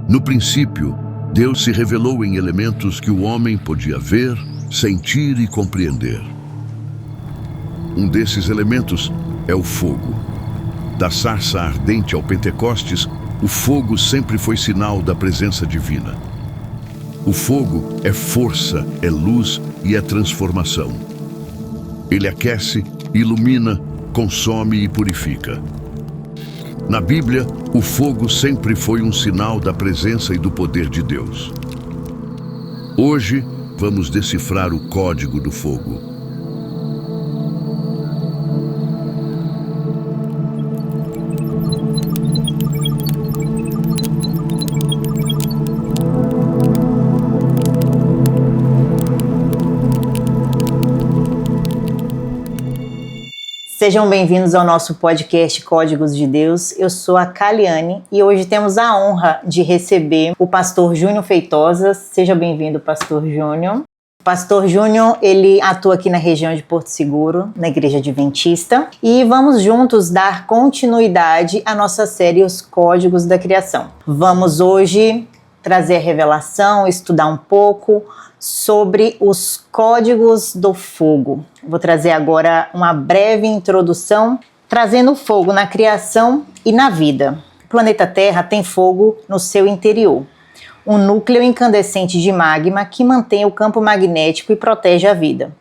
No princípio, Deus se revelou em elementos que o homem podia ver, sentir e compreender. Um desses elementos é o fogo. Da sarça ardente ao Pentecostes, o fogo sempre foi sinal da presença divina. O fogo é força, é luz e é transformação. Ele aquece, ilumina, consome e purifica. Na Bíblia, o fogo sempre foi um sinal da presença e do poder de Deus. Hoje, vamos decifrar o código do fogo. Sejam bem-vindos ao nosso podcast Códigos de Deus. Eu sou a Kaliane e hoje temos a honra de receber o pastor Júnior Feitosa. Seja bem-vindo, pastor Júnior. O pastor Júnior, ele atua aqui na região de Porto Seguro, na Igreja Adventista, e vamos juntos dar continuidade à nossa série Os Códigos da Criação. Vamos hoje trazer a revelação, estudar um pouco sobre os códigos do fogo. Vou trazer agora uma breve introdução, trazendo o fogo na criação e na vida. O planeta Terra tem fogo no seu interior, um núcleo incandescente de magma que mantém o campo magnético e protege a vida.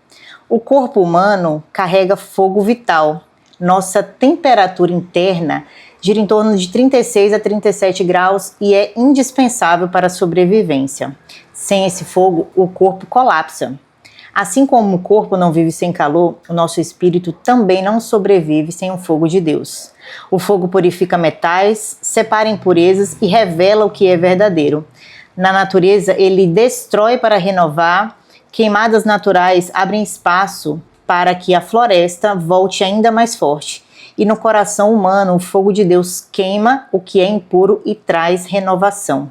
O corpo humano carrega fogo vital. Nossa temperatura interna gira em torno de 36 a 37 graus e é indispensável para a sobrevivência. Sem esse fogo, o corpo colapsa. Assim como o corpo não vive sem calor, o nosso espírito também não sobrevive sem o fogo de Deus. O fogo purifica metais, separa impurezas e revela o que é verdadeiro. Na natureza, ele destrói para renovar. Queimadas naturais abrem espaço para que a floresta volte ainda mais forte. E no coração humano, o fogo de Deus queima o que é impuro e traz renovação.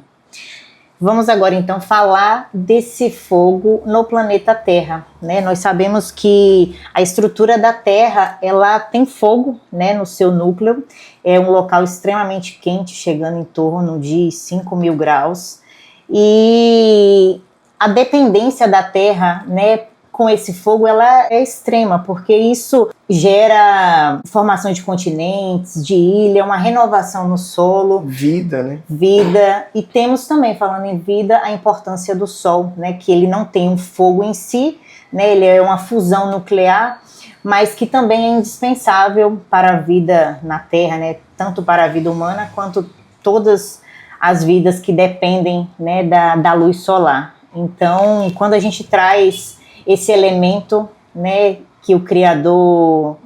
Vamos agora então falar desse fogo no planeta Terra, né? Nós sabemos que a estrutura da Terra, ela tem fogo, né, no seu núcleo. É um local extremamente quente, chegando em torno de 5.000 graus. E a dependência da Terra, né, com esse fogo, ela é extrema, porque isso gera formação de continentes, de ilha, uma renovação no solo. Vida, né? Vida. E temos também, falando em vida, a importância do Sol, né? Que ele não tem um fogo em si, né? Ele é uma fusão nuclear, mas que também é indispensável para a vida na Terra, né? Tanto para a vida humana, quanto todas as vidas que dependem, né, da luz solar. Então, quando a gente traz esse elemento, né, que o Criador,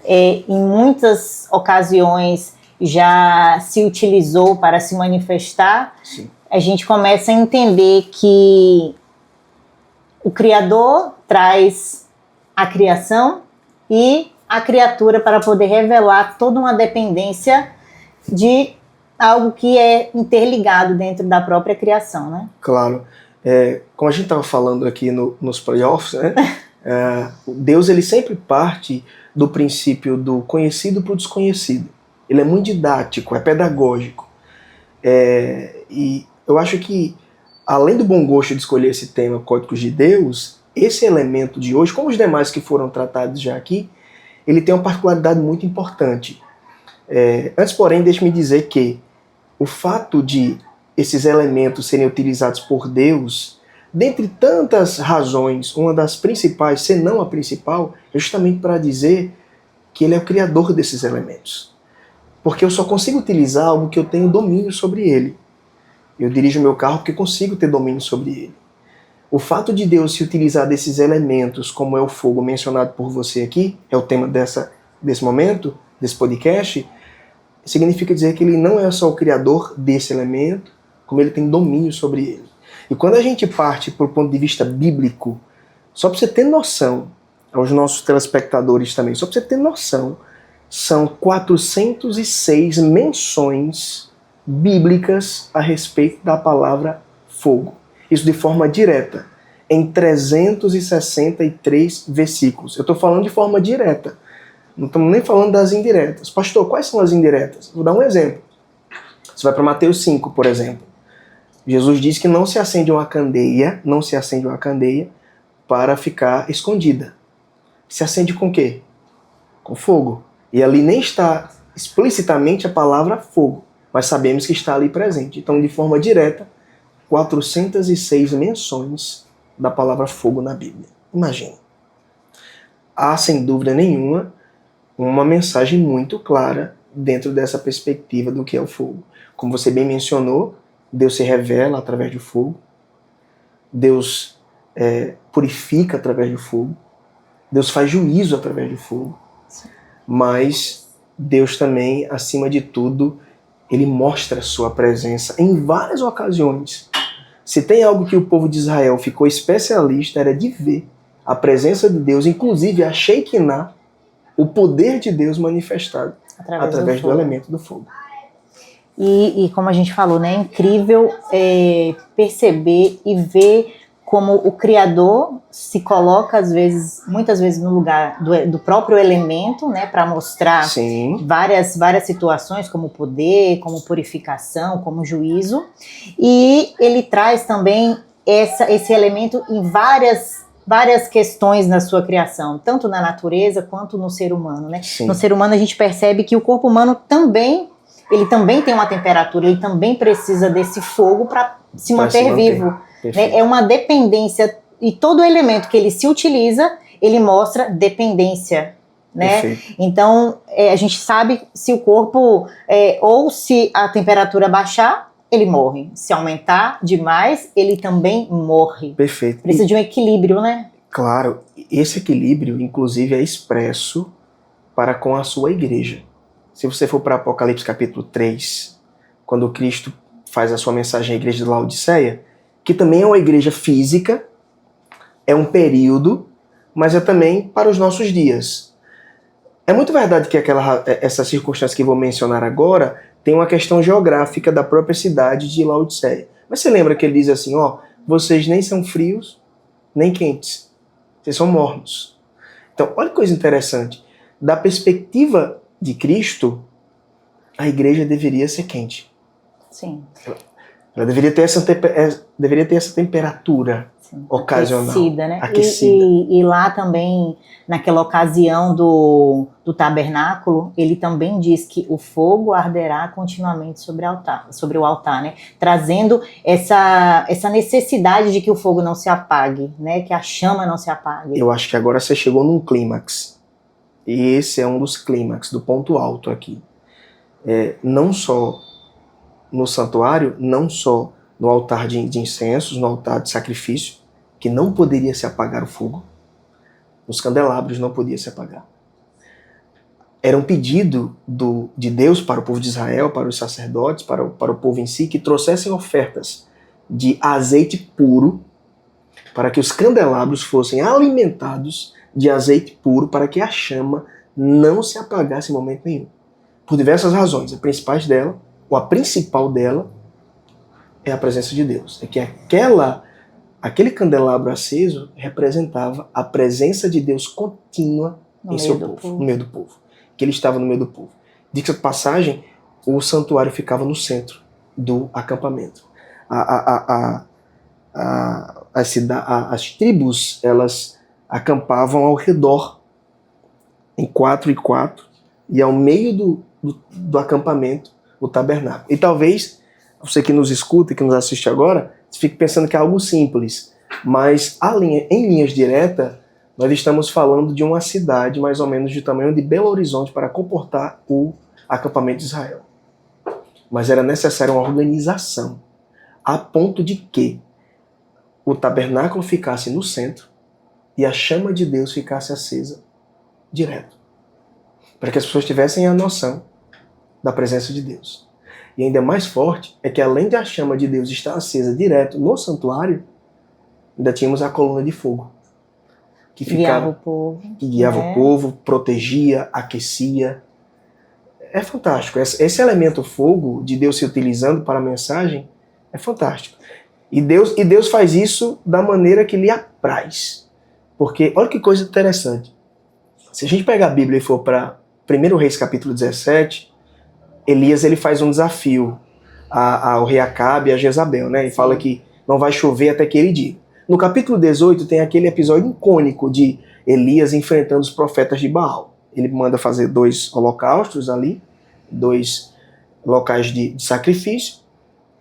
em muitas ocasiões, já se utilizou para se manifestar, sim, a gente começa a entender que o Criador traz a criação e a criatura para poder revelar toda uma dependência de algo que é interligado dentro da própria criação, né? Claro. Como a gente estava falando aqui nos playoffs, né? Deus, ele sempre parte do princípio do conhecido para o desconhecido. Ele é muito didático, é pedagógico. E eu acho que, além do bom gosto de escolher esse tema, Códigos de Deus, esse elemento de hoje, como os demais que foram tratados já aqui, ele tem uma particularidade muito importante. Antes, porém, deixe-me dizer que o fato de esses elementos serem utilizados por Deus, dentre tantas razões, uma das principais, se não a principal, é justamente para dizer que ele é o criador desses elementos. Porque eu só consigo utilizar algo que eu tenho domínio sobre ele. Eu dirijo meu carro porque consigo ter domínio sobre ele. O fato de Deus se utilizar desses elementos, como é o fogo mencionado por você aqui, é o tema desse momento, desse podcast, significa dizer que ele não é só o criador desse elemento, como ele tem domínio sobre ele. E quando a gente parte para o ponto de vista bíblico, só para você ter noção, aos nossos telespectadores também, só para você ter noção, são 406 menções bíblicas a respeito da palavra fogo. Isso de forma direta, em 363 versículos. Eu estou falando de forma direta, não estamos nem falando das indiretas. Pastor, quais são as indiretas? Vou dar um exemplo. Você vai para Mateus 5, por exemplo. Jesus diz que não se acende uma candeia, para ficar escondida. Se acende com o quê? Com fogo. E ali nem está explicitamente a palavra fogo, mas sabemos que está ali presente. Então, de forma direta, 406 menções da palavra fogo na Bíblia. Imagina. Há, sem dúvida nenhuma, uma mensagem muito clara dentro dessa perspectiva do que é o fogo. Como você bem mencionou, Deus se revela através do fogo. Deus purifica através do fogo. Deus faz juízo através do fogo. Mas Deus também, acima de tudo, ele mostra a sua presença em várias ocasiões. Se tem algo que o povo de Israel ficou especialista, era de ver a presença de Deus, inclusive a Shekinah, o poder de Deus manifestado através do elemento do fogo. E como a gente falou, né, é incrível perceber e ver como o Criador se coloca, muitas vezes, no lugar do próprio elemento, né, para mostrar várias situações, como poder, como purificação, como juízo. E ele traz também esse elemento em várias questões na sua criação, tanto na natureza quanto no ser humano, né? No ser humano a gente percebe que o corpo humano também tem uma temperatura, ele também precisa desse fogo para se manter vivo. Né? É uma dependência, e todo elemento que ele se utiliza, ele mostra dependência. Né? Então, a gente sabe se o corpo, ou se a temperatura baixar, ele morre. Se aumentar demais, ele também morre. Perfeito. Precisa de um equilíbrio, né? Claro, esse equilíbrio, inclusive, é expresso para com a sua igreja. Se você for para Apocalipse capítulo 3, quando Cristo faz a sua mensagem à igreja de Laodiceia, que também é uma igreja física, é um período, mas é também para os nossos dias. É muito verdade que essa circunstância que vou mencionar agora tem uma questão geográfica da própria cidade de Laodiceia. Mas você lembra que ele diz assim, vocês nem são frios, nem quentes, vocês são mornos. Então, olha que coisa interessante. Da perspectiva de Cristo, a igreja deveria ser quente. Sim. Ela deveria ter essa temperatura ocasional. Aquecida, né? Aquecida. E lá também, naquela ocasião do tabernáculo, ele também diz que o fogo arderá continuamente sobre o altar, né? Trazendo essa necessidade de que o fogo não se apague, né? Que a chama não se apague. Eu acho que agora você chegou num clímax. E esse é um dos clímax, do ponto alto aqui. Não só no santuário, não só no altar de incensos, no altar de sacrifício, que não poderia se apagar o fogo. Nos candelabros não podia se apagar. Era um pedido de Deus para o povo de Israel, para os sacerdotes, para o povo em si, que trouxessem ofertas de azeite puro, para que os candelabros fossem alimentados de azeite puro, para que a chama não se apagasse em momento nenhum. Por diversas razões. A principal dela é a presença de Deus. É que aquele candelabro aceso representava a presença de Deus contínua em seu povo, no meio do povo. Que ele estava no meio do povo. Diga de passagem, o santuário ficava no centro do acampamento. As tribos, elas acampavam ao redor, em 4 e 4, e ao meio do acampamento, o tabernáculo. E talvez você que nos escuta e que nos assiste agora, fique pensando que é algo simples, mas em linhas diretas, nós estamos falando de uma cidade mais ou menos do tamanho de Belo Horizonte para comportar o acampamento de Israel. Mas era necessária uma organização, a ponto de que o tabernáculo ficasse no centro e a chama de Deus ficasse acesa direto, para que as pessoas tivessem a noção da presença de Deus. E ainda mais forte é que além da chama de Deus estar acesa direto no santuário, ainda tínhamos a coluna de fogo que guiava o povo, o povo, protegia, aquecia. É fantástico. Esse elemento fogo de Deus se utilizando para a mensagem é fantástico. E Deus faz isso da maneira que lhe apraz. Porque olha que coisa interessante. Se a gente pegar a Bíblia e for para 1 Reis capítulo 17, Elias ele faz um desafio ao rei Acabe e a Jezabel, né? E fala que não vai chover até aquele dia. No capítulo 18 tem aquele episódio icônico de Elias enfrentando os profetas de Baal. Ele manda fazer 2 holocaustos ali, 2 locais de sacrifício.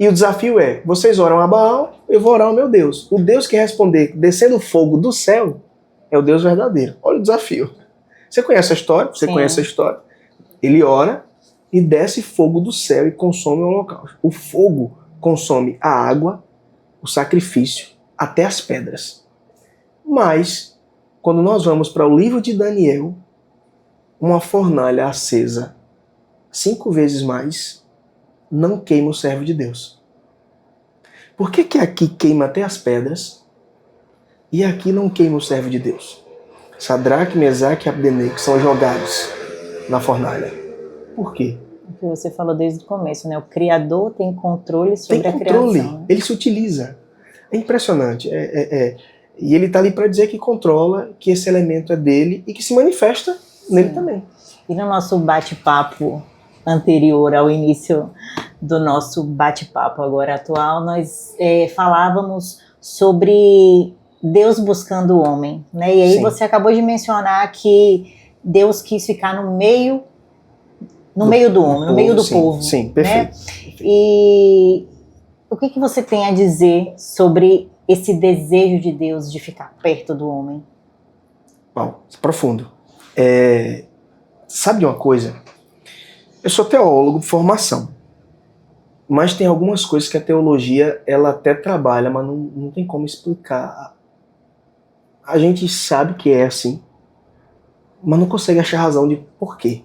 E o desafio é, vocês oram a Baal, eu vou orar ao meu Deus. O Deus que responder descendo fogo do céu é o Deus verdadeiro. Olha o desafio. Você conhece a história? Você Sim. conhece a história? Ele ora e desce fogo do céu e consome o holocausto. O fogo consome a água, o sacrifício, até as pedras. Mas, quando nós vamos para o livro de Daniel, uma fornalha acesa 5 vezes mais não queima o servo de Deus. Por que que aqui queima até as pedras e aqui não queima o servo de Deus? Sadraque, Mesaque e Abdenego são jogados na fornalha. Por quê? O que você falou desde o começo, né? O Criador tem controle sobre Tem a controle, criação. Né? ele se utiliza. É impressionante. E ele está ali para dizer que controla, que esse elemento é dele e que se manifesta nele também. E no nosso bate-papo anterior ao início do nosso bate-papo agora atual, nós falávamos sobre Deus buscando o homem, né? E aí Sim. você acabou de mencionar que Deus quis ficar no meio do homem, no meio do sim, povo. Sim, perfeito. Né? E o que você tem a dizer sobre esse desejo de Deus de ficar perto do homem? Bom, profundo. Sabe de uma coisa? Eu sou teólogo de formação, mas tem algumas coisas que a teologia ela até trabalha, mas não tem como explicar. A gente sabe que é assim, mas não consegue achar razão de por quê.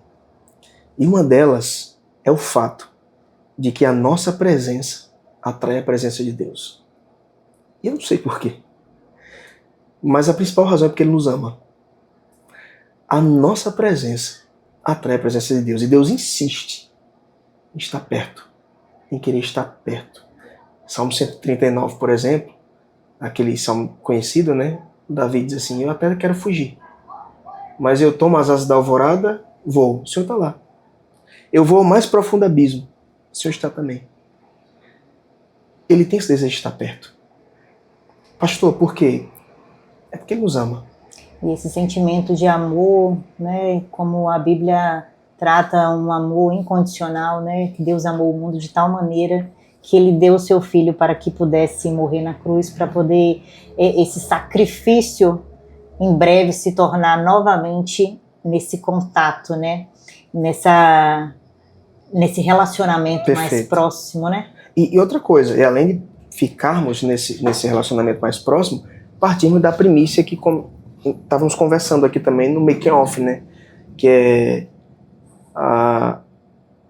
E uma delas é o fato de que a nossa presença atrai a presença de Deus. E eu não sei por quê, mas a principal razão é porque Ele nos ama. A nossa presença atrai a presença de Deus. E Deus insiste em estar perto, em querer estar perto. Salmo 139, por exemplo, aquele salmo conhecido, né? Davi diz assim, eu até quero fugir, mas eu tomo as asas da alvorada, vou. O Senhor está lá. Eu vou ao mais profundo abismo. O Senhor está também. Ele tem esse desejo de estar perto. Pastor, por quê? É porque Ele nos ama. E esse sentimento de amor, né, como a Bíblia trata um amor incondicional, né, que Deus amou o mundo de tal maneira que Ele deu o seu Filho para que pudesse morrer na cruz, para poder esse sacrifício em breve se tornar novamente nesse contato, né, nesse relacionamento Perfeito. mais próximo, né? E outra coisa, e além de ficarmos nesse relacionamento mais próximo, partimos da primícia que estávamos conversando aqui também no making off, né? Que é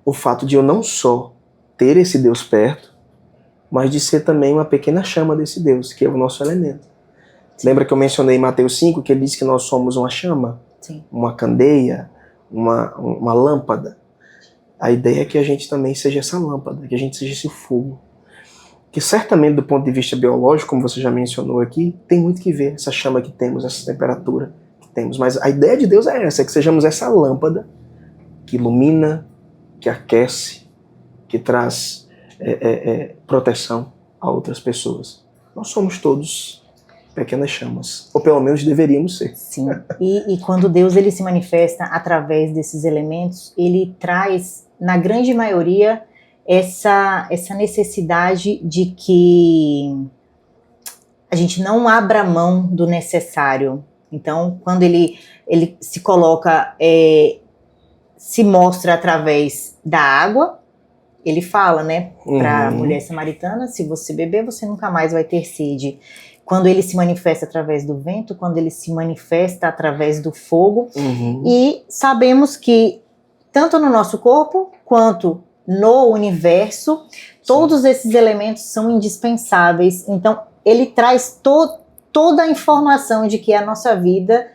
o fato de eu não só ter esse Deus perto, mas de ser também uma pequena chama desse Deus, que é o nosso elemento. Sim. Lembra que eu mencionei em Mateus 5 que ele diz que nós somos uma chama? Sim. Uma candeia, uma lâmpada. A ideia é que a gente também seja essa lâmpada, que a gente seja esse fogo. Que certamente do ponto de vista biológico, como você já mencionou aqui, tem muito que ver essa chama que temos, essa temperatura que temos. Mas a ideia de Deus é essa, é que sejamos essa lâmpada que ilumina, que aquece, que traz proteção a outras pessoas. Nós somos todos pequenas chamas, ou pelo menos deveríamos ser. Sim, e quando Deus ele se manifesta através desses elementos, ele traz, na grande maioria, essa necessidade de que a gente não abra mão do necessário. Então, quando ele se coloca, se mostra através da água, ele fala, né, para a mulher samaritana, se você beber, você nunca mais vai ter sede. Quando ele se manifesta através do vento, quando ele se manifesta através do fogo. E sabemos que, tanto no nosso corpo, quanto no universo, todos esses elementos são indispensáveis. Então, ele traz toda a informação de que a nossa vida,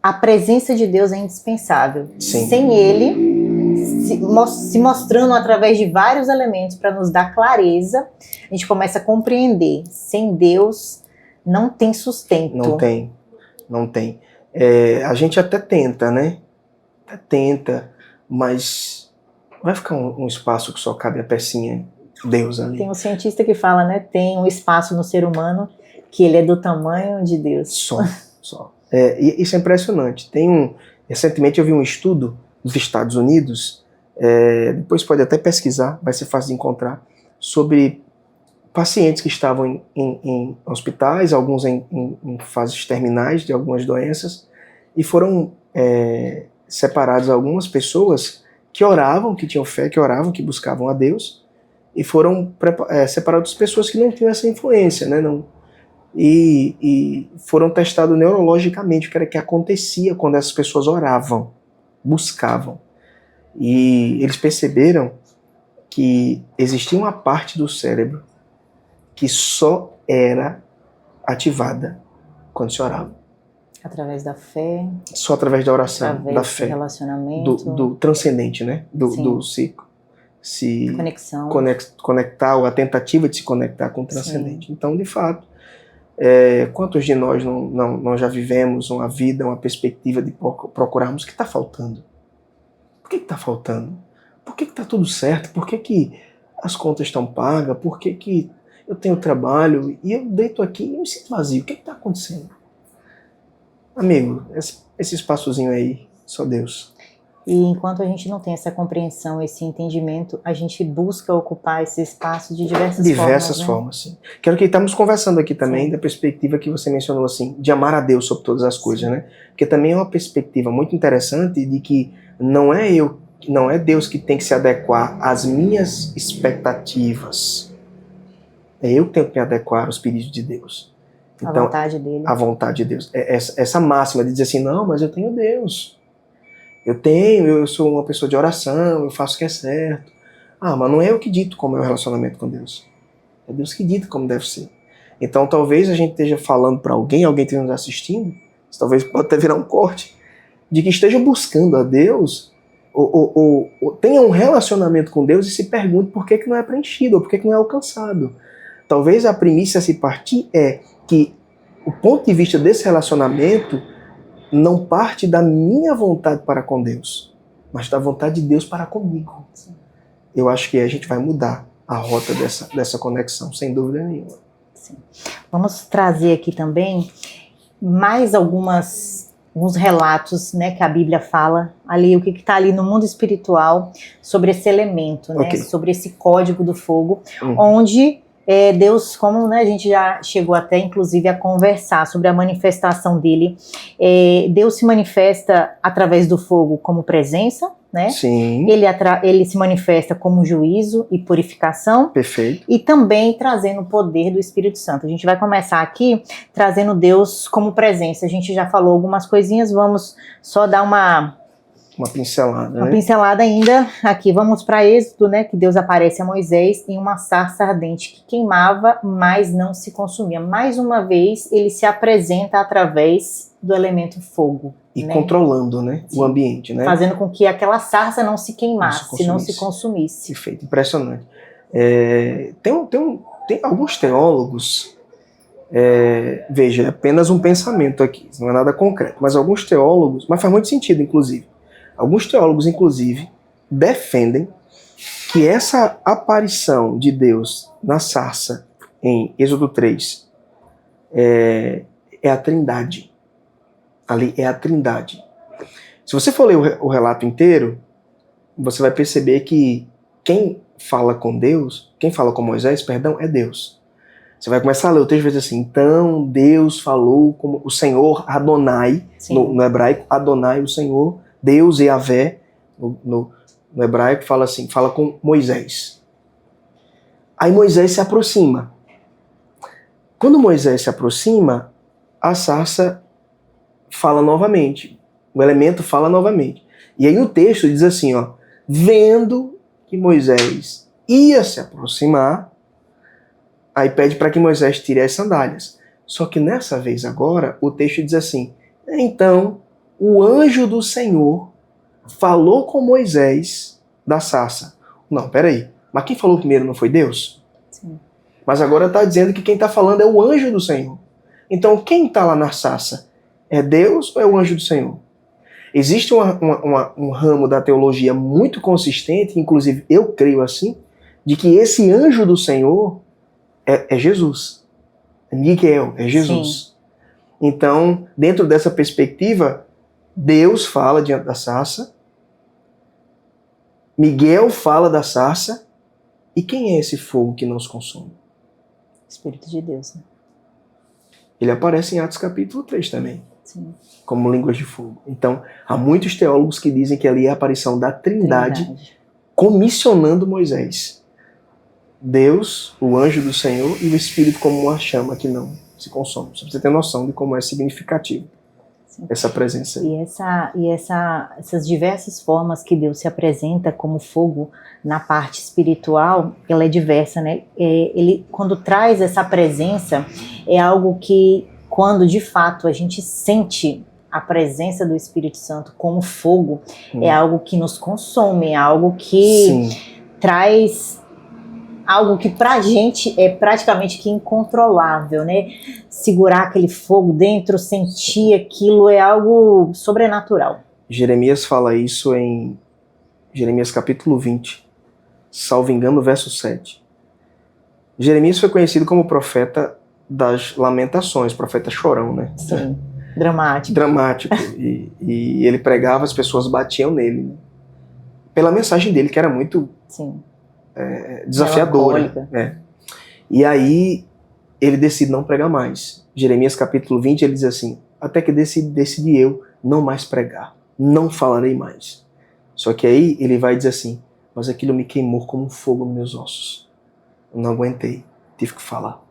a presença de Deus é indispensável. Sim. Sem ele, se mostrando através de vários elementos para nos dar clareza, a gente começa a compreender. Sem Deus, não tem sustento. Não tem. A gente até tenta, né? Mas vai ficar um espaço que só cabe a pecinha Deus ali. Tem um cientista que fala, né? Tem um espaço no ser humano que ele é do tamanho de Deus. Só. Isso é impressionante. Recentemente eu vi um estudo nos Estados Unidos, depois pode até pesquisar, vai ser fácil de encontrar, sobre pacientes que estavam em hospitais, alguns em fases terminais de algumas doenças, e foram separados algumas pessoas que oravam, que tinham fé, que oravam, que buscavam a Deus, e foram separadas pessoas que não tinham essa influência, né? E foram testados neurologicamente o que era que acontecia quando essas pessoas oravam, buscavam. E eles perceberam que existia uma parte do cérebro que só era ativada quando se orava. Através da fé. Só através da oração, através da fé. Do relacionamento. Do transcendente, né? Do se conexão. Conectar, ou a tentativa de se conectar com o transcendente. Sim. Então, de fato, quantos de nós não já vivemos uma vida, uma perspectiva de procurarmos o que está faltando? Por que está faltando? Por que está tudo certo? Por que as contas estão pagas? Por que eu tenho trabalho e eu deito aqui e me sinto vazio? O que está acontecendo? Amigo, esse espaçozinho aí, só Deus. E enquanto a gente não tem essa compreensão, esse entendimento, a gente busca ocupar esse espaço de diversas formas, sim. Quero que estamos conversando aqui também, sim, da perspectiva que você mencionou, assim, de amar a Deus sobre todas as coisas, sim, né? Porque também é uma perspectiva muito interessante de que não é Deus que tem que se adequar às minhas expectativas. É eu que tenho que me adequar aos pedidos de Deus. Então, a vontade dele. A vontade de Deus. Essa máxima de dizer assim, não, mas eu tenho Deus. Eu sou uma pessoa de oração, eu faço o que é certo. Mas não é eu que dito como é o relacionamento com Deus. É Deus que dita como deve ser. Então talvez a gente esteja falando para alguém esteja nos assistindo, talvez pode até virar um corte, de que esteja buscando a Deus, ou tenha um relacionamento com Deus e se pergunte por que não é preenchido, ou por que não é alcançado. Talvez a primícia a se partir é que o ponto de vista desse relacionamento não parte da minha vontade para com Deus, mas da vontade de Deus para comigo. Sim. Eu acho que a gente vai mudar a rota dessa conexão, sem dúvida nenhuma. Sim. Vamos trazer aqui também mais alguns relatos, né, que a Bíblia fala ali, o que está ali no mundo espiritual sobre esse elemento, né, okay, sobre esse código do fogo, onde Deus, como, né, a gente já chegou até inclusive a conversar sobre a manifestação dele, Deus se manifesta através do fogo como presença, né? Sim. Ele se manifesta como juízo e purificação. Perfeito. E também trazendo o poder do Espírito Santo. A gente vai começar aqui trazendo Deus como presença. A gente já falou algumas coisinhas, vamos só dar uma pincelada, uma pincelada ainda aqui. Vamos para Êxodo, né, que Deus aparece a Moisés em uma sarça ardente que queimava, mas não se consumia. Mais uma vez, ele se apresenta através do elemento fogo. E né, controlando, né, o ambiente, né? Fazendo com que aquela sarça não se queimasse, não se consumisse. Perfeito, impressionante. Tem alguns teólogos, veja, é apenas um pensamento aqui, não é nada concreto, mas alguns teólogos, mas faz muito sentido, inclusive, alguns teólogos, inclusive, defendem que essa aparição de Deus na sarça, em Êxodo 3, é a Trindade. Ali é a Trindade. Se você for ler o relato inteiro, você vai perceber que quem fala com Deus, quem fala com Moisés, perdão, é Deus. Você vai começar a ler o texto e vai dizer assim, então Deus falou como o Senhor Adonai, no hebraico, Adonai, o Senhor, Deus Yahvé, no hebraico, fala assim, fala com Moisés. Aí Moisés se aproxima. Quando Moisés se aproxima, a sarça fala novamente, o elemento fala novamente. E aí o texto diz assim, ó, vendo que Moisés ia se aproximar, aí pede para que Moisés tire as sandálias. Só que nessa vez agora, o texto diz assim, então o anjo do Senhor falou com Moisés da sarça. Não, peraí, mas quem falou primeiro não foi Deus? Sim. Mas agora está dizendo que quem está falando é o anjo do Senhor. Então quem está lá na sarça? É Deus ou é o anjo do Senhor? Existe um ramo da teologia muito consistente, inclusive eu creio assim, de que esse anjo do Senhor é Jesus. Miguel, é Jesus. Sim. Então, dentro dessa perspectiva, Deus fala diante da sarça, Miguel fala da sarça, e quem é esse fogo que nos consome? Espírito de Deus, né? Ele aparece em Atos capítulo 3 também. Sim. Como línguas de fogo. Então, há muitos teólogos que dizem que ali é a aparição da Trindade. Comissionando Moisés. Deus, o anjo do Senhor, e o Espírito como uma chama que não se consome. Só pra você ter noção de como é significativo. Sim. Essa presença aí. Essas diversas formas que Deus se apresenta como fogo na parte espiritual, ela é diversa, né? Ele, quando traz essa presença, é algo que, quando de fato a gente sente a presença do Espírito Santo como fogo, é algo que nos consome, é algo que traz algo que pra gente é praticamente que incontrolável, né? Segurar aquele fogo dentro, sentir aquilo é algo sobrenatural. Jeremias fala isso em Jeremias capítulo 20, salvo engano, verso 7. Jeremias foi conhecido como profeta das lamentações, profeta chorão, né? Sim, dramático. Dramático. E ele pregava, as pessoas batiam nele, né? Pela mensagem dele, que era muito desafiadora. E aí ele decide não pregar mais. Jeremias capítulo 20, ele diz assim: até que decidi eu não mais pregar, não falarei mais. Só que aí ele vai dizer assim: mas aquilo me queimou como um fogo nos meus ossos. Eu não aguentei, tive que falar.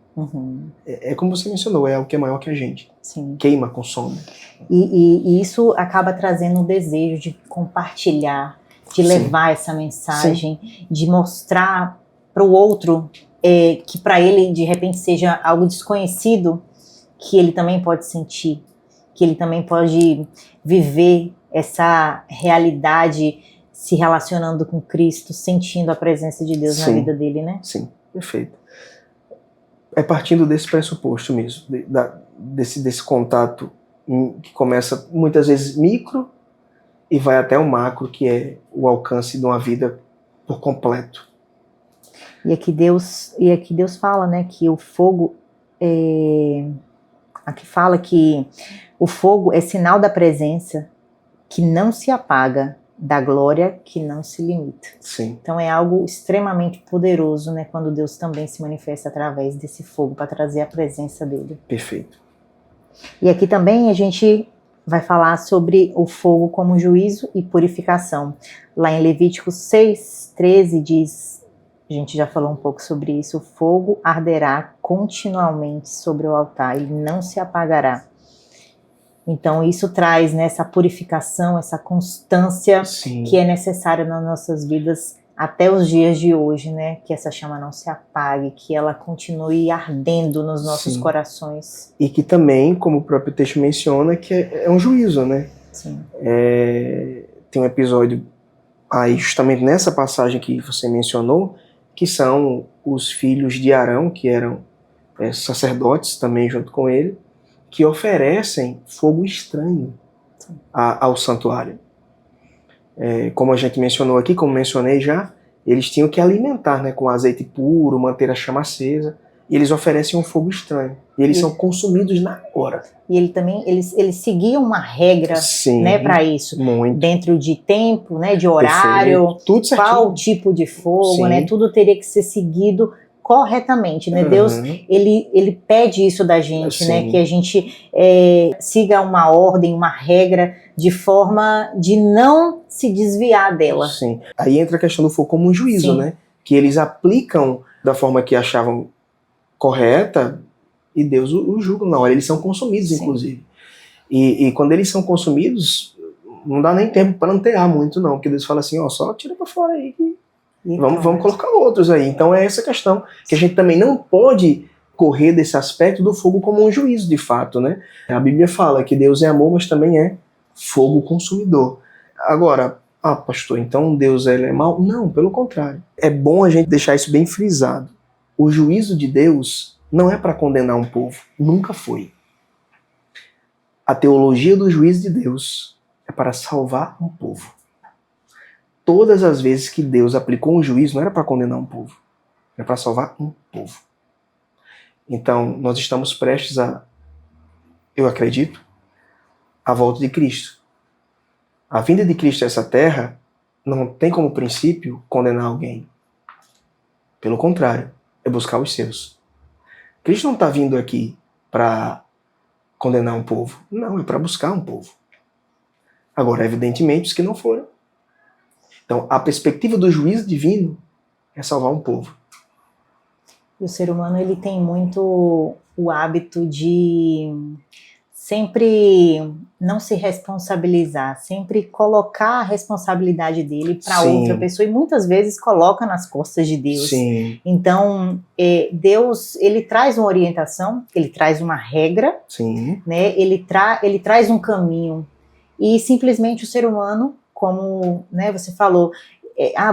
É como você mencionou, é algo que é maior que a gente. Sim. Queima, consome. E isso acaba trazendo o desejo de compartilhar, de levar essa mensagem, de mostrar para o outro que para ele de repente seja algo desconhecido, que ele também pode sentir, que ele também pode viver essa realidade se relacionando com Cristo, sentindo a presença de Deus na vida dele, né? Sim, perfeito. É partindo desse pressuposto mesmo, desse contato que começa muitas vezes micro e vai até o macro, que é o alcance de uma vida por completo. E aqui Deus fala, né, que o fogo aqui fala que o fogo é sinal da presença que não se apaga, da glória que não se limita. Sim. Então é algo extremamente poderoso, né, quando Deus também se manifesta através desse fogo para trazer a presença dele. Perfeito. E aqui também a gente vai falar sobre o fogo como juízo e purificação. Lá em Levítico 6:13 diz, a gente já falou um pouco sobre isso: o fogo arderá continuamente sobre o altar, ele não se apagará. Então isso traz, né, essa purificação, essa constância que é necessária nas nossas vidas até os dias de hoje, né? Que essa chama não se apague, que ela continue ardendo nos nossos corações. E que também, como o próprio texto menciona, que é um juízo, né? Sim. Tem um episódio aí justamente nessa passagem que você mencionou, que são os filhos de Arão, que eram sacerdotes também junto com ele, que oferecem fogo estranho ao santuário. Como a gente mencionou aqui, como mencionei já, eles tinham que alimentar, né, com azeite puro, manter a chama acesa, e eles oferecem um fogo estranho. E eles são consumidos na hora. E eles seguiam uma regra, né, para isso. Muito. Dentro de tempo, né, de horário, tudo certinho. Qual tipo de fogo, né, tudo teria que ser seguido corretamente, né? Deus, ele pede isso da gente, né? Que a gente siga uma ordem, uma regra, de forma de não se desviar dela. Sim. Aí entra a questão do fogo como um juízo, né? Que eles aplicam da forma que achavam correta e Deus o julga na hora. Eles são consumidos, inclusive. E quando eles são consumidos, não dá nem tempo para plantear muito, não. Porque Deus fala assim, ó, só tira para fora aí que vamos colocar outros aí. Então é essa questão, que a gente também não pode correr desse aspecto do fogo como um juízo, de fato, né? A Bíblia fala que Deus é amor, mas também é fogo consumidor. Agora, pastor, então Deus é mau? Não, pelo contrário. É bom a gente deixar isso bem frisado. O juízo de Deus não é para condenar um povo, nunca foi. A teologia do juízo de Deus é para salvar um povo. Todas as vezes que Deus aplicou um juízo, não era para condenar um povo, é para salvar um povo. Então, nós estamos prestes a, eu acredito, a volta de Cristo. A vinda de Cristo a essa terra não tem como princípio condenar alguém. Pelo contrário, é buscar os seus. Cristo não está vindo aqui para condenar um povo. Não, é para buscar um povo. Agora, evidentemente, os que não foram. Então, a perspectiva do juízo divino é salvar um povo. E o ser humano, ele tem muito o hábito de sempre não se responsabilizar, sempre colocar a responsabilidade dele para outra pessoa, e muitas vezes coloca nas costas de Deus. Sim. Então, Deus, ele traz uma orientação, ele traz uma regra, Sim. né? Ele traz um caminho, e simplesmente o ser humano, como, né, você falou,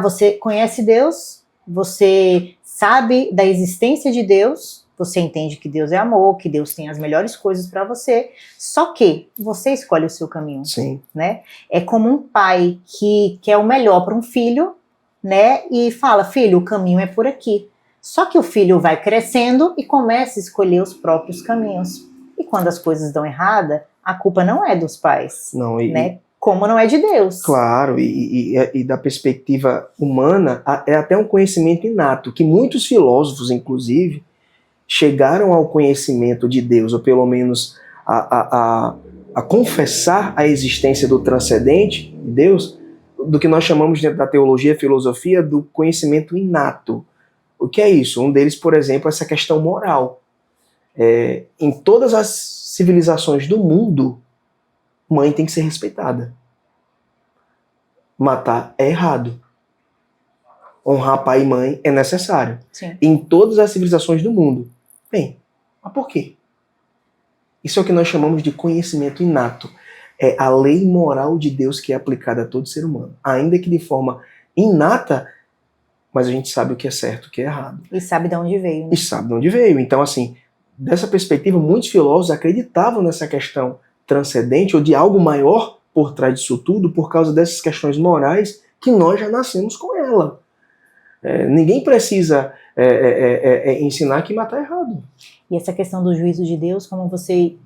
você conhece Deus, você sabe da existência de Deus, você entende que Deus é amor, que Deus tem as melhores coisas para você, só que você escolhe o seu caminho. Sim. Né? É como um pai que quer o melhor para um filho, né? E fala, filho, o caminho é por aqui. Só que o filho vai crescendo e começa a escolher os próprios caminhos. E quando as coisas dão errada, a culpa não é dos pais, Não, né? Como não é de Deus. Claro, e da perspectiva humana, é até um conhecimento inato, que muitos filósofos, inclusive, chegaram ao conhecimento de Deus, ou pelo menos a confessar a existência do transcendente de Deus, do que nós chamamos dentro da teologia e filosofia do conhecimento inato. O que é isso? Um deles, por exemplo, é essa questão moral. Em todas as civilizações do mundo, mãe tem que ser respeitada. Matar é errado. Honrar pai e mãe é necessário. Sim. Em todas as civilizações do mundo. Bem, mas por quê? Isso é o que nós chamamos de conhecimento inato. É a lei moral de Deus que é aplicada a todo ser humano. Ainda que de forma inata, mas a gente sabe o que é certo e o que é errado. E sabe de onde veio. Né? E sabe de onde veio. Então, assim, dessa perspectiva, muitos filósofos acreditavam nessa questão transcendente ou de algo maior por trás disso tudo, por causa dessas questões morais que nós já nascemos com ela. Ninguém precisa ensinar que matar é errado. E essa questão do juízo de Deus, como você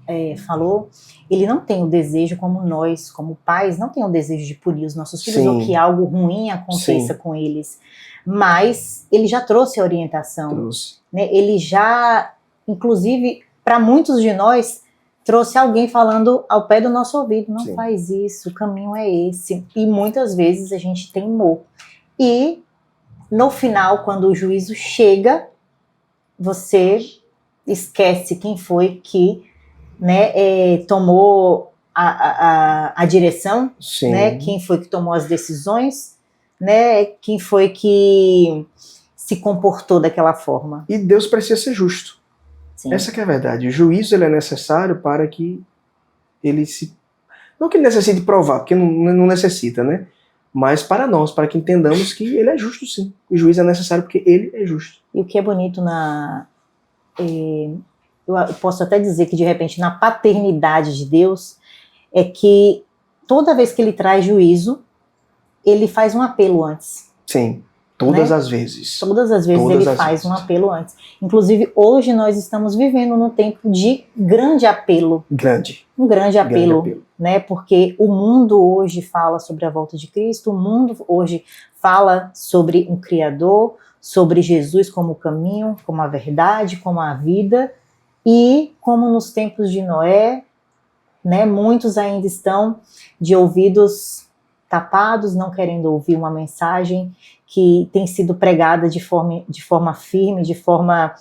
falou, ele não tem o desejo, como nós, como pais, não tem o desejo de punir os nossos filhos. Sim. Ou que algo ruim aconteça. Sim. Com eles. Mas ele já trouxe a orientação. Trouxe. Né? Ele já, inclusive, para muitos de nós, trouxe alguém falando ao pé do nosso ouvido, não. Sim. Faz isso, o caminho é esse. E muitas vezes a gente teimou. E no final, quando o juízo chega, você esquece quem foi que, né, tomou a direção, Sim. Né, quem foi que tomou as decisões, né, quem foi que se comportou daquela forma. E Deus precisa ser justo. Sim. Essa que é a verdade. O juízo ele é necessário para que ele se... Não que ele necessite provar, porque não necessita, né? Mas para nós, para que entendamos que ele é justo, sim. O juízo é necessário porque ele é justo. E o que é bonito eu posso até dizer que de repente na paternidade de Deus é que toda vez que ele traz juízo, ele faz um apelo antes. Sim, todas, né? As vezes. Todas as vezes ele faz um apelo antes. Inclusive hoje nós estamos vivendo num tempo de grande apelo. Um grande apelo. Né? Porque o mundo hoje fala sobre a volta de Cristo, o mundo hoje fala sobre um Criador, sobre Jesus como o caminho, como a verdade, como a vida, e como nos tempos de Noé, né, muitos ainda estão de ouvidos tapados, não querendo ouvir uma mensagem que tem sido pregada de forma firme, de forma...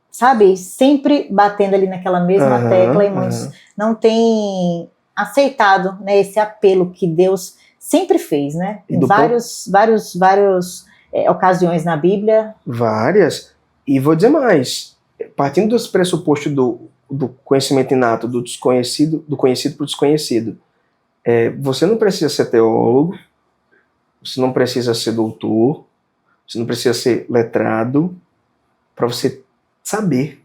sabe, sempre batendo ali naquela mesma tecla, e muitos não têm aceitado, né, esse apelo que Deus sempre fez, né, em várias ocasiões na Bíblia. Várias, e vou dizer mais, partindo dos pressupostos do conhecimento inato, do conhecido para o desconhecido, você não precisa ser teólogo, você não precisa ser doutor, você não precisa ser letrado, para você saber.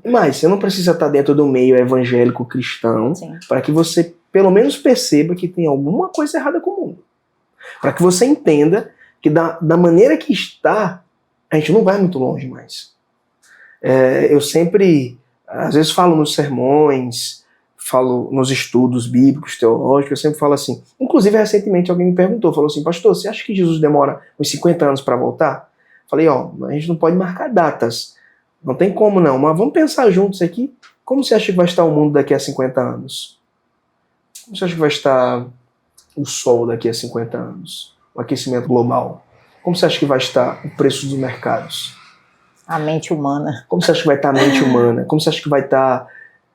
Mas você não precisa estar dentro do meio evangélico cristão para que você pelo menos perceba que tem alguma coisa errada com o mundo. Para que você entenda que da maneira que está, a gente não vai muito longe mais. Eu sempre, às vezes falo nos sermões, falo nos estudos bíblicos, teológicos, eu sempre falo assim. Inclusive, recentemente alguém me perguntou, falou assim, pastor, você acha que Jesus demora uns 50 anos para voltar? Falei, a gente não pode marcar datas, não tem como não, mas vamos pensar juntos aqui. Como você acha que vai estar o mundo daqui a 50 anos? Como você acha que vai estar o sol daqui a 50 anos? O aquecimento global? Como você acha que vai estar o preço dos mercados? A mente humana. Como você acha que vai estar a mente humana? Como você acha que vai estar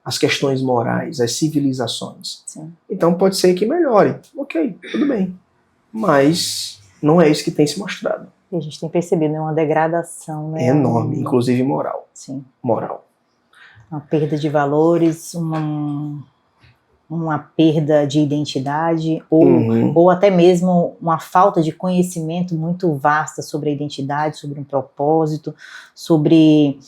as questões morais, as civilizações? Sim. Então pode ser que melhore. Ok, tudo bem. Mas não é isso que tem se mostrado. E a gente tem percebido, uma degradação, né? É enorme, inclusive moral. Sim. Moral. Uma perda de valores, uma perda de identidade, ou até mesmo uma falta de conhecimento muito vasta sobre a identidade, sobre um propósito, sobre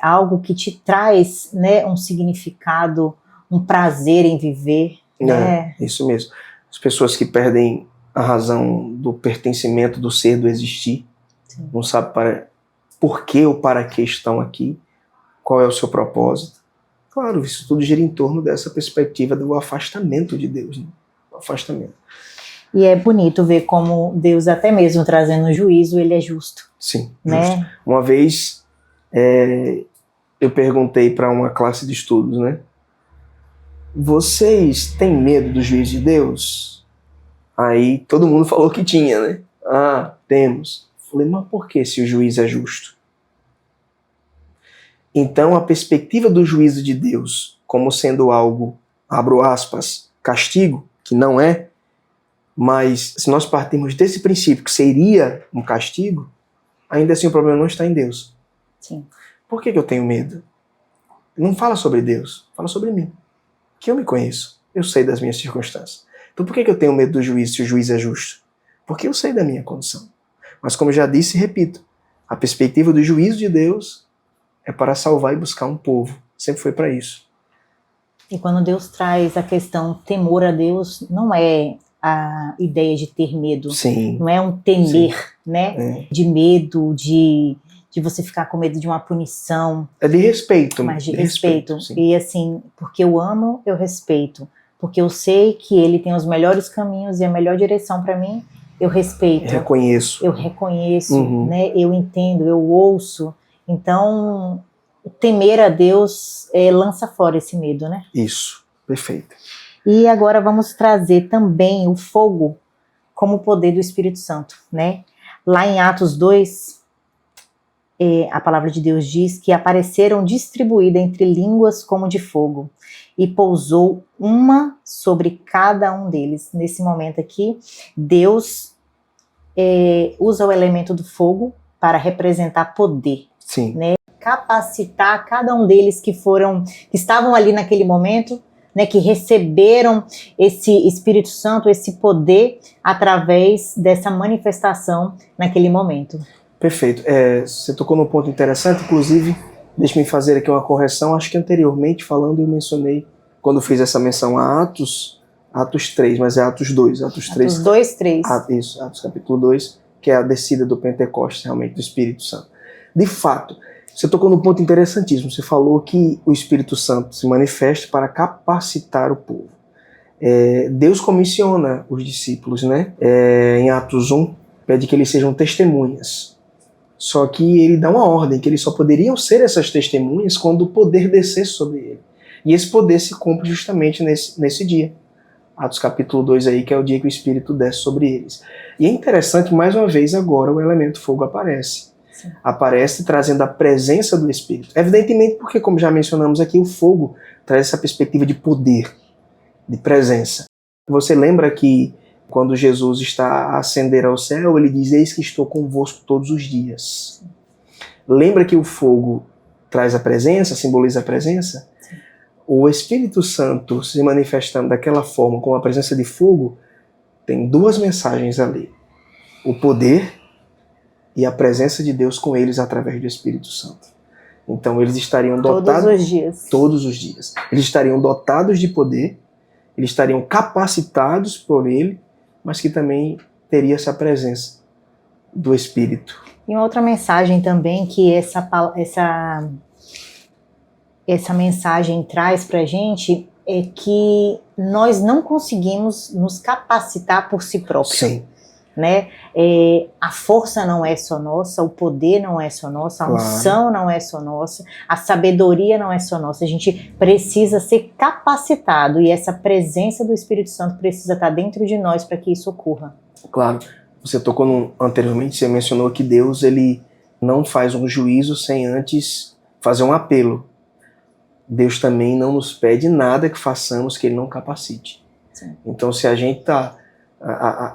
algo que te traz, né, um significado, um prazer em viver. Né? Isso mesmo. As pessoas que perdem a razão do pertencimento, do ser, do existir, Sim. Não sabem por que ou para que estão aqui, qual é o seu propósito. Claro, isso tudo gira em torno dessa perspectiva do afastamento de Deus, né? O afastamento. E é bonito ver como Deus, até mesmo trazendo juízo, ele é justo. Sim, né? Justo. Uma vez eu perguntei para uma classe de estudos, né? Vocês têm medo do juízo de Deus? Aí todo mundo falou que tinha, né? Ah, temos. Falei, mas por que se o juiz é justo? Então, a perspectiva do juízo de Deus como sendo algo, abro aspas, castigo, que não é, mas se nós partirmos desse princípio que seria um castigo, ainda assim o problema não está em Deus. Sim. Por que eu tenho medo? Não fala sobre Deus, fala sobre mim. Que eu me conheço, eu sei das minhas circunstâncias. Então por que eu tenho medo do juiz se o juiz é justo? Porque eu sei da minha condição. Mas como eu já disse e repito, a perspectiva do juízo de Deus é para salvar e buscar um povo. Sempre foi para isso. E quando Deus traz a questão temor a Deus, não é a ideia de ter medo. Sim. Não é um temer, Sim. né? De medo, de você ficar com medo de uma punição. É de respeito. Mas de respeito. Sim. E assim, porque eu amo, eu respeito. Porque eu sei que ele tem os melhores caminhos e a melhor direção para mim, eu respeito. Reconheço. Eu reconheço, né? Eu entendo, eu ouço. Então, temer a Deus lança fora esse medo, né? Isso, perfeito. E agora vamos trazer também o fogo como poder do Espírito Santo, né? Lá em Atos 2, a palavra de Deus diz que apareceram distribuídas entre línguas como de fogo e pousou uma sobre cada um deles. Nesse momento aqui, Deus usa o elemento do fogo para representar poder. Sim. Né, capacitar cada um deles que estavam ali naquele momento, né, que receberam esse Espírito Santo, esse poder através dessa manifestação naquele momento. Perfeito. Você tocou num ponto interessante, inclusive, deixe-me fazer aqui uma correção, acho que anteriormente falando eu mencionei, quando fiz essa menção a Atos 3, mas é Atos 2. Atos 2, 3. Isso, Atos capítulo 2, que é a descida do Pentecostes, realmente, do Espírito Santo. De fato, você tocou num ponto interessantíssimo. Você falou que o Espírito Santo se manifesta para capacitar o povo. Deus comissiona os discípulos, né? Em Atos 1, pede que eles sejam testemunhas. Só que ele dá uma ordem, que eles só poderiam ser essas testemunhas quando o poder descesse sobre ele. E esse poder se cumpre justamente nesse dia. Atos capítulo 2 aí, que é o dia que o Espírito desce sobre eles. E é interessante, mais uma vez, agora o elemento fogo aparece. Sim. Aparece trazendo a presença do Espírito. Evidentemente porque, como já mencionamos aqui, o fogo traz essa perspectiva de poder, de presença. Você lembra que quando Jesus está a ascender ao céu, ele diz, eis que estou convosco todos os dias. Sim. Lembra que o fogo traz a presença, simboliza a presença? Sim. O Espírito Santo se manifestando daquela forma, com a presença de fogo, tem duas mensagens ali. O poder e a presença de Deus com eles através do Espírito Santo. Então eles estariam dotados... Todos os dias. Todos os dias. Eles estariam dotados de poder, eles estariam capacitados por ele, mas que também teria essa presença do Espírito. E uma outra mensagem também que essa mensagem traz para a gente é que nós não conseguimos nos capacitar por si próprios. Sim. Né? A força não é só nossa, o poder não é só nossa, a unção não é só nossa, a sabedoria não é só nossa. A gente precisa ser capacitado e essa presença do Espírito Santo precisa estar dentro de nós para que isso ocorra. Claro. Você tocou anteriormente, você mencionou que Deus ele não faz um juízo sem antes fazer um apelo. Deus também não nos pede nada que façamos que Ele não capacite. Sim. Então, se a gente está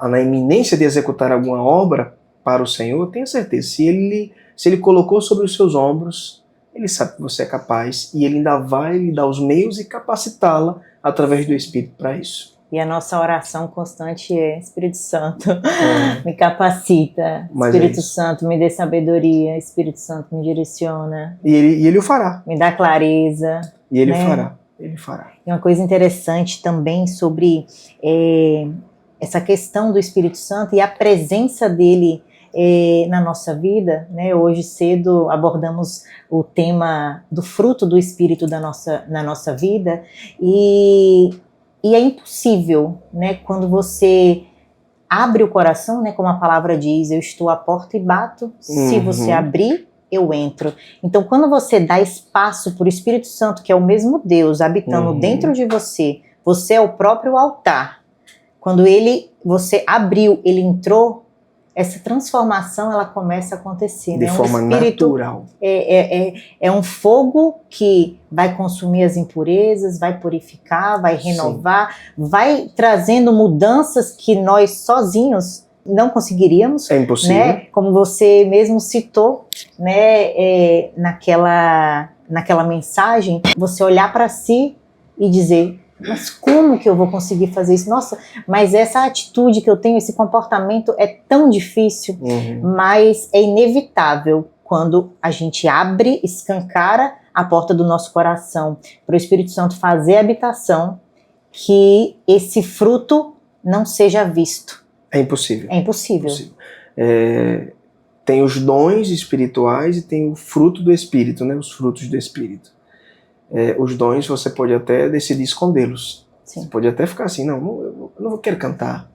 na iminência de executar alguma obra para o Senhor, tenha certeza, se Ele colocou sobre os seus ombros, Ele sabe que você é capaz e Ele ainda vai lhe dar os meios e capacitá-la através do Espírito para isso. E a nossa oração constante é: Espírito Santo, me capacita, Espírito Santo, me dê sabedoria, Espírito Santo, me direciona. E ele o fará. Me dá clareza. E Ele fará. Ele fará. E uma coisa interessante também sobre essa questão do Espírito Santo e a presença dele na nossa vida, né? Hoje cedo abordamos o tema do fruto do Espírito na nossa vida e é impossível, né, quando você abre o coração, né, como a palavra diz, eu estou à porta e bato, se você abrir, eu entro. Então, quando você dá espaço para o Espírito Santo, que é o mesmo Deus habitando dentro de você, você é o próprio altar. Quando você abriu, ele entrou, essa transformação ela começa a acontecer. De forma natural. É um fogo que vai consumir as impurezas, vai purificar, vai renovar, vai trazendo mudanças que nós sozinhos não conseguiríamos. É impossível. Né? Como você mesmo citou, né? Naquela mensagem, você olhar para si e dizer: mas como que eu vou conseguir fazer isso? Nossa, mas essa atitude que eu tenho, esse comportamento é tão difícil, mas é inevitável quando a gente abre, escancara a porta do nosso coração para o Espírito Santo fazer habitação, que esse fruto não seja visto. É impossível. É impossível. Tem os dons espirituais e tem o fruto do Espírito, né? Os frutos do Espírito. Os dons você pode até decidir escondê-los. Você pode até ficar assim, eu não quero cantar,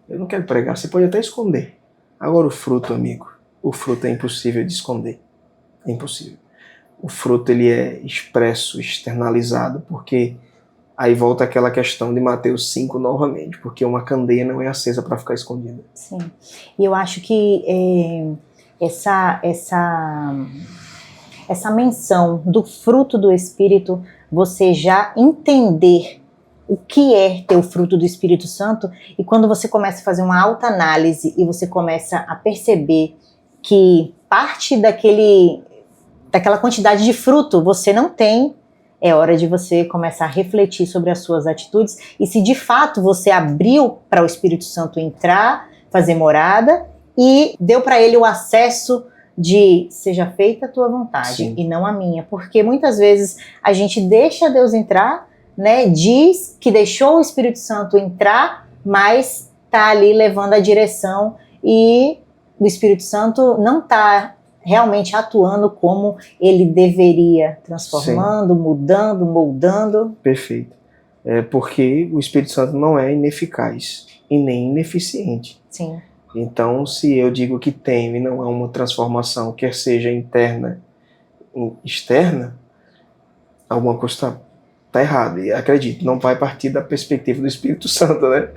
eu não quero pregar, você pode até esconder. Agora o fruto, amigo, o fruto é impossível de esconder. É impossível. O fruto ele é expresso, externalizado, porque aí volta aquela questão de Mateus 5 novamente, porque uma candeia não é acesa para ficar escondida. Sim, e eu acho que essa menção do fruto do Espírito, você já entender o que é ter o fruto do Espírito Santo, e quando você começa a fazer uma autoanálise e você começa a perceber que parte daquela quantidade de fruto você não tem, é hora de você começar a refletir sobre as suas atitudes e se de fato você abriu para o Espírito Santo entrar, fazer morada e deu para ele o acesso de seja feita a tua vontade. Sim. E não a minha, porque muitas vezes a gente deixa Deus entrar, né, diz que deixou o Espírito Santo entrar, mas está ali levando a direção e o Espírito Santo não está realmente atuando como ele deveria, transformando, Sim. mudando, moldando. Perfeito. Porque o Espírito Santo não é ineficaz e nem ineficiente. Sim. Então, se eu digo que tem e não há uma transformação, quer seja interna ou externa, alguma coisa está errada. E acredito, não vai partir da perspectiva do Espírito Santo, né?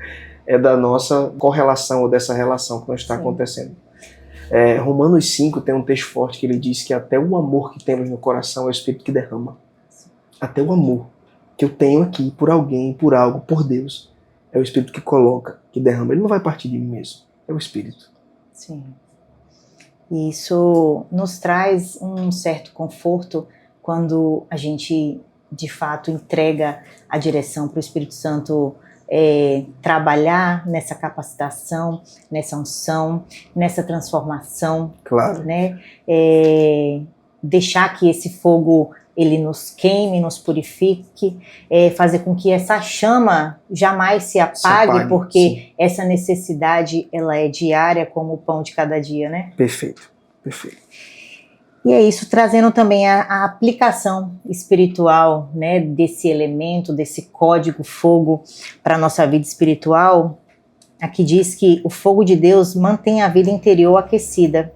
É da nossa correlação ou dessa relação que não está Sim. acontecendo. Romanos 5 tem um texto forte que ele diz que até o amor que temos no coração é o Espírito que derrama. Até o amor que eu tenho aqui por alguém, por algo, por Deus, é o Espírito que coloca, que derrama. Ele não vai partir de mim mesmo. É o Espírito. Sim. E isso nos traz um certo conforto quando a gente, de fato, entrega a direção para o Espírito Santo trabalhar nessa capacitação, nessa unção, nessa transformação. Claro. Né? deixar que esse fogo ele nos queime, nos purifique, fazer com que essa chama jamais se apague, porque sim, essa necessidade ela é diária como o pão de cada dia, né? Perfeito, perfeito. E é isso, trazendo também a aplicação espiritual, né, desse elemento, desse código fogo para a nossa vida espiritual. Aqui diz que o fogo de Deus mantém a vida interior aquecida,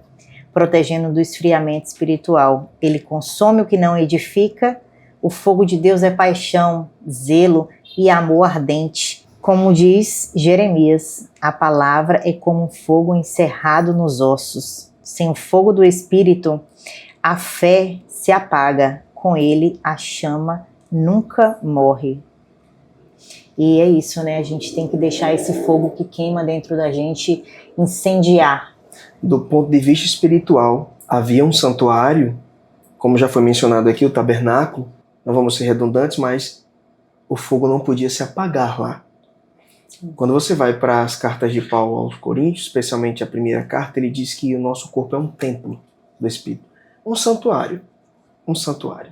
protegendo do esfriamento espiritual. Ele consome o que não edifica. O fogo de Deus é paixão, zelo e amor ardente. Como diz Jeremias, a palavra é como um fogo encerrado nos ossos. Sem o fogo do Espírito, a fé se apaga. Com ele, a chama nunca morre. E é isso, né? A gente tem que deixar esse fogo que queima dentro da gente incendiar. Do ponto de vista espiritual, havia um santuário, como já foi mencionado aqui, o tabernáculo. Não vamos ser redundantes, mas o fogo não podia se apagar lá. Quando você vai para as cartas de Paulo aos Coríntios, especialmente a primeira carta, ele diz que o nosso corpo é um templo do Espírito. Um santuário. Um santuário.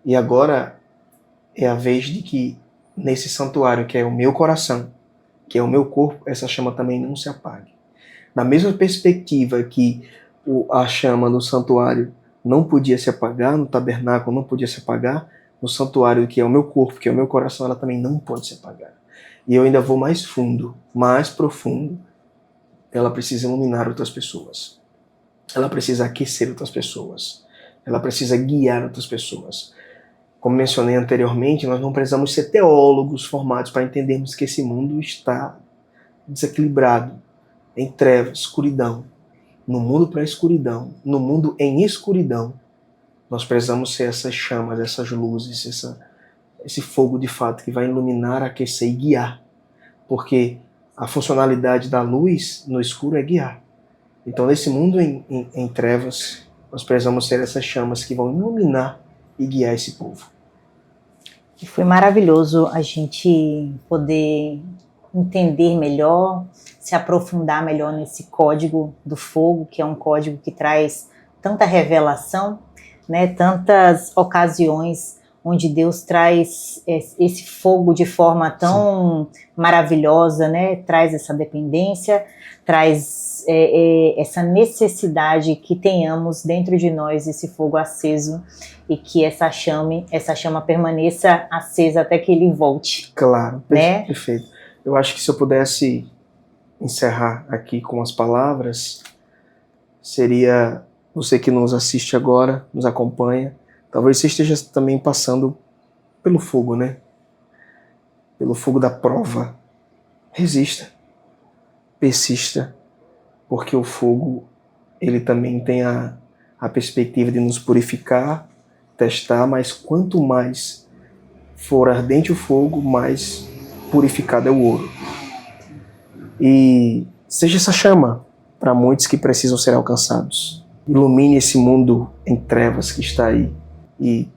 E agora é a vez de que nesse santuário, que é o meu coração, que é o meu corpo, essa chama também não se apague. Na mesma perspectiva que a chama no santuário não podia se apagar, no tabernáculo não podia se apagar, no santuário, que é o meu corpo, que é o meu coração, ela também não pode se apagar. E eu ainda vou mais fundo, mais profundo. Ela precisa iluminar outras pessoas. Ela precisa aquecer outras pessoas. Ela precisa guiar outras pessoas. Como mencionei anteriormente, nós não precisamos ser teólogos formados para entendermos que esse mundo está desequilibrado, em trevas, escuridão. No mundo para a escuridão, no mundo em escuridão, nós precisamos ser essas chamas, essas luzes, esse fogo de fato que vai iluminar, aquecer e guiar. Porque a funcionalidade da luz no escuro é guiar. Então, nesse mundo em trevas, nós precisamos ser essas chamas que vão iluminar e guiar esse povo. E foi maravilhoso a gente poder entender melhor, se aprofundar melhor nesse código do fogo, que é um código que traz tanta revelação, né, tantas ocasiões onde Deus traz esse fogo de forma tão maravilhosa, né, traz essa dependência, traz essa necessidade que tenhamos dentro de nós esse fogo aceso e que essa chama permaneça acesa até que ele volte. Claro, né? Perfeito. Eu acho que se eu pudesse encerrar aqui com as palavras, seria você que nos assiste agora, nos acompanha, talvez você esteja também passando pelo fogo, né? Pelo fogo da prova. Resista, persista, porque o fogo, ele também tem a perspectiva de nos purificar, testar, mas quanto mais for ardente o fogo, mais purificado é o ouro. E seja essa chama para muitos que precisam ser alcançados. Ilumine esse mundo em trevas que está aí. E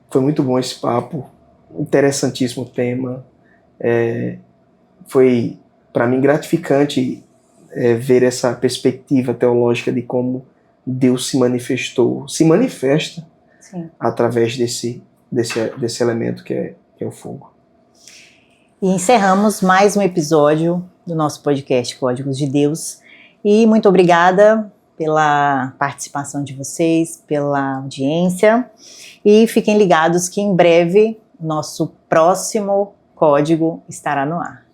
foi muito bom esse papo, interessantíssimo tema. Foi, para mim, gratificante ver essa perspectiva teológica de como Deus se manifesta Sim. através desse elemento que é o fogo. E encerramos mais um episódio do nosso podcast Códigos de Deus. E muito obrigada pela participação de vocês, pela audiência. E fiquem ligados que em breve nosso próximo código estará no ar.